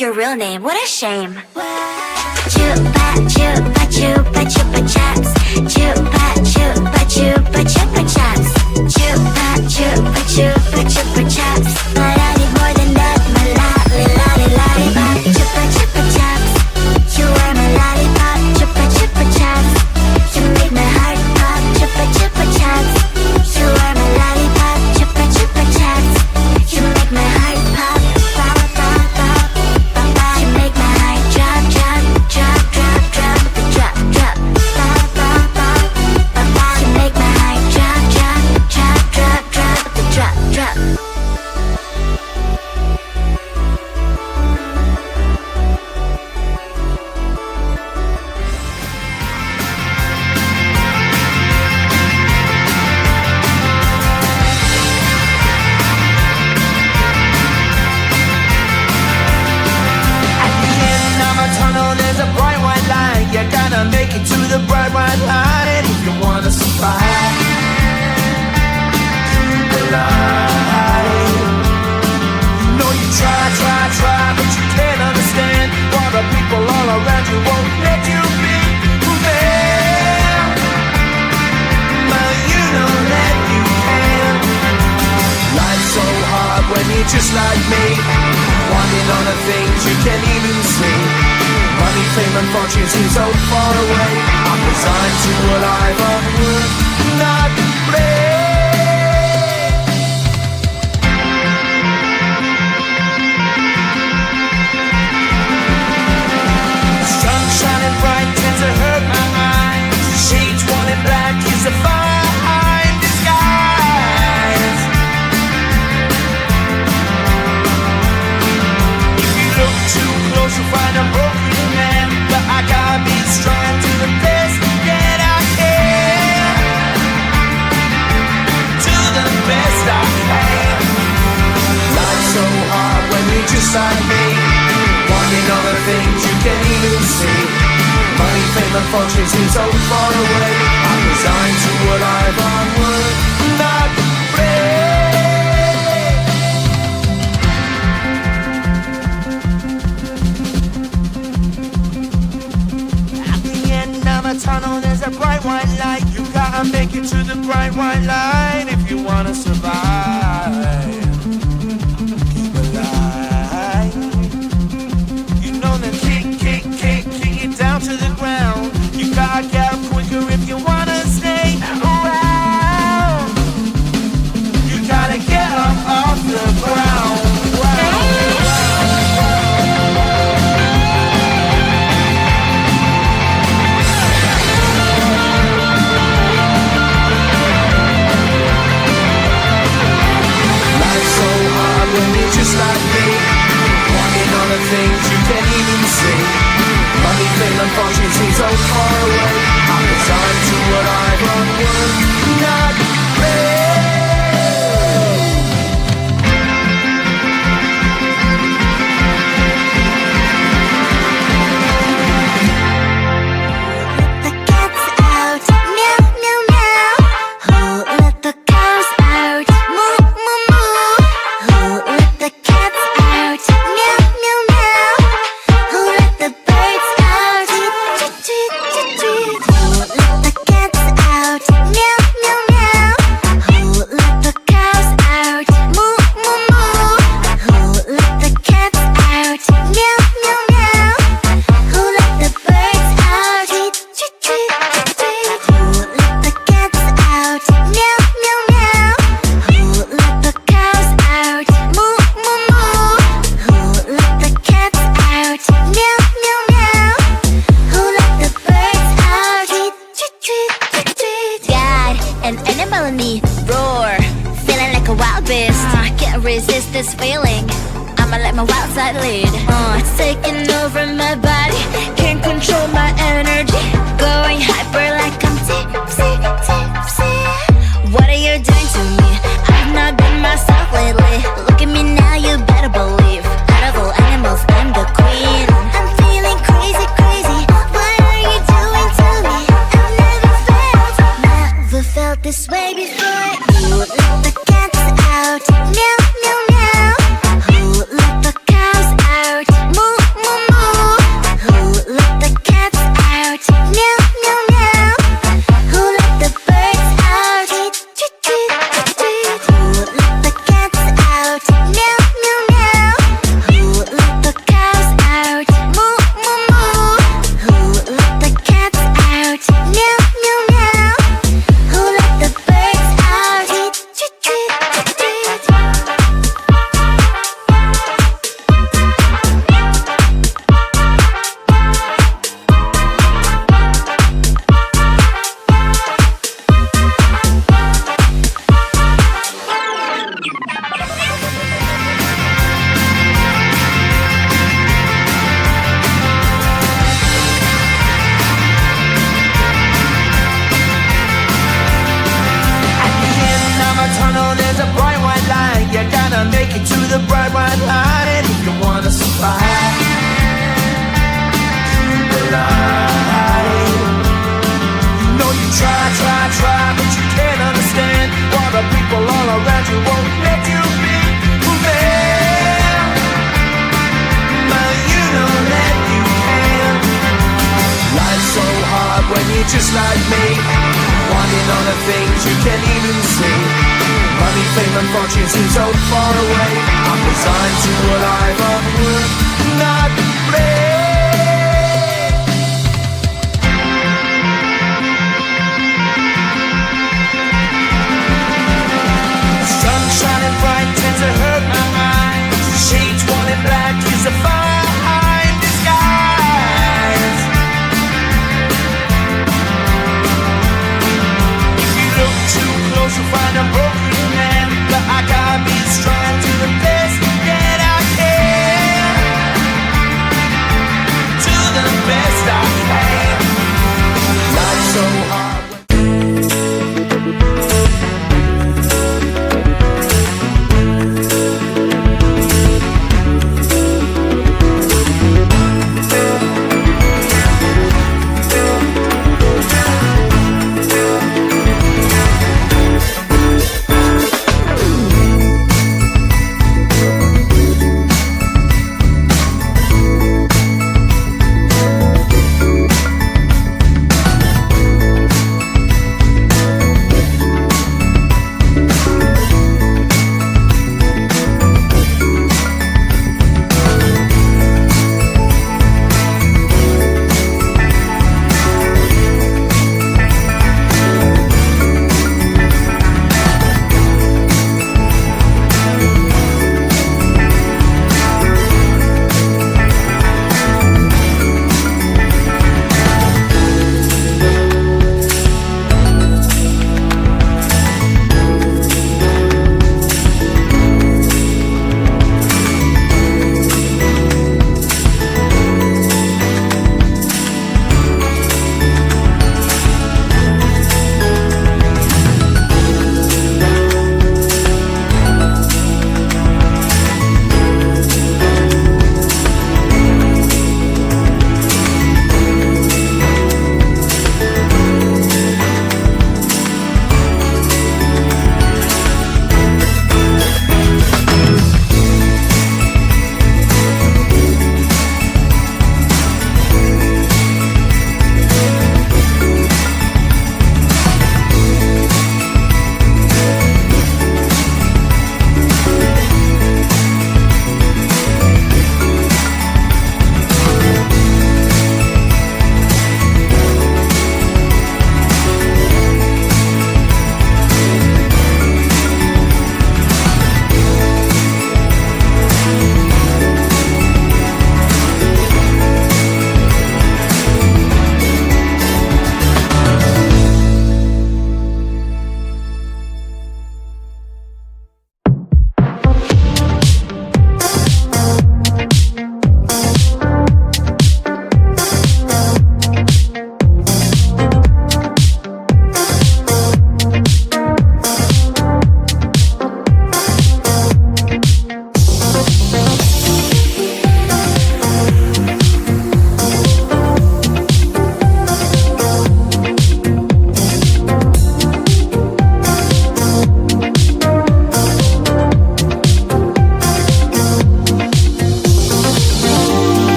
your real name, what a shame. Chupa chupa chupa chupa chaps. Chupa chupa chupa chupa chaps. Chupa chupa chupa chupa chaps. But I need more than that, my lollipop. Chupa chupa chaps. You are my lollipop. Chupa chupa chaps. You make my heart pop. Chupa chupa chaps. You are my lollipop. Chupa chupa chaps. You make my heart pop. Pop pop pop pop pop. You make my heart drop drop drop drop drop drop drop. Pop pop pop pop pop. You make my heart drop drop drop drop drop drop drop. There's a bright white line. You gotta make it to the bright white line if you wanna survive. Keep the line. No, you try, but you can't understand why the people all around you won't let you be who they are. But you know that you can. Life's so hard when you're just like me, wanting all the things you can't even see. Money, fame and fortune seem so far away. I'm resigned to a life of work, not play. Sun shining bright tends to hurt my mind. Shades worn in black is a fine disguise. If you look too close you'll find a broken man, but I gotta be strong to the best that I can. To the best I can. Life's so hard when you're just like me, wanting all the things you can't even see. Money, fame and fortune seem so far away. I'm resigned to a life on work, not play. Tunnel, there's a bright white light. You gotta make it to the bright white light if you wanna survive. Keep alive. You know that kick it down to the ground. You gotta get up quicker if you wanna stay around. You gotta get up off the ground. Just like me, wanting all the things you can't even see. Money, fame and fortune seem so far away. I'm resigned to what I've unworked, not play. Let the cats out, meow meow meow. Who let the cows out, moo moo moo. Who let the cats out, meow meow meow. Who let the birds out, tweet tweet tweet tweet. Who let the cats out, meow meow meow. Who let the cows out, moo moo moo. Who let the cats out, meow meow meow. Who let the birds out, tweet tweet tweet tweet. Who let the cats out, meow meow meow. Who let the cows out, moo moo moo. Who let the cats out, meow meow meow. Who let the birds out, tweet tweet tweet tweet. God, an animal in me, roar, feeling like a wild beast. Can't resist this feeling, I'ma let my wild side lead. It's taking over my body, can't control my energy. Going hyper like I'm tipsy, tipsy. What are you doing to me? I've not been myself lately. Look at me now, you better believe. Out of all animals, I'm the queen. I'm feeling crazy, crazy. What are you doing to me? I've never felt this way before. Who let the cats out, meow meow meow. Who let the cows out, moo just like me, wanting all the things you can't even see. Money, fame and fortune seem so far away. I'm resigned to a life of work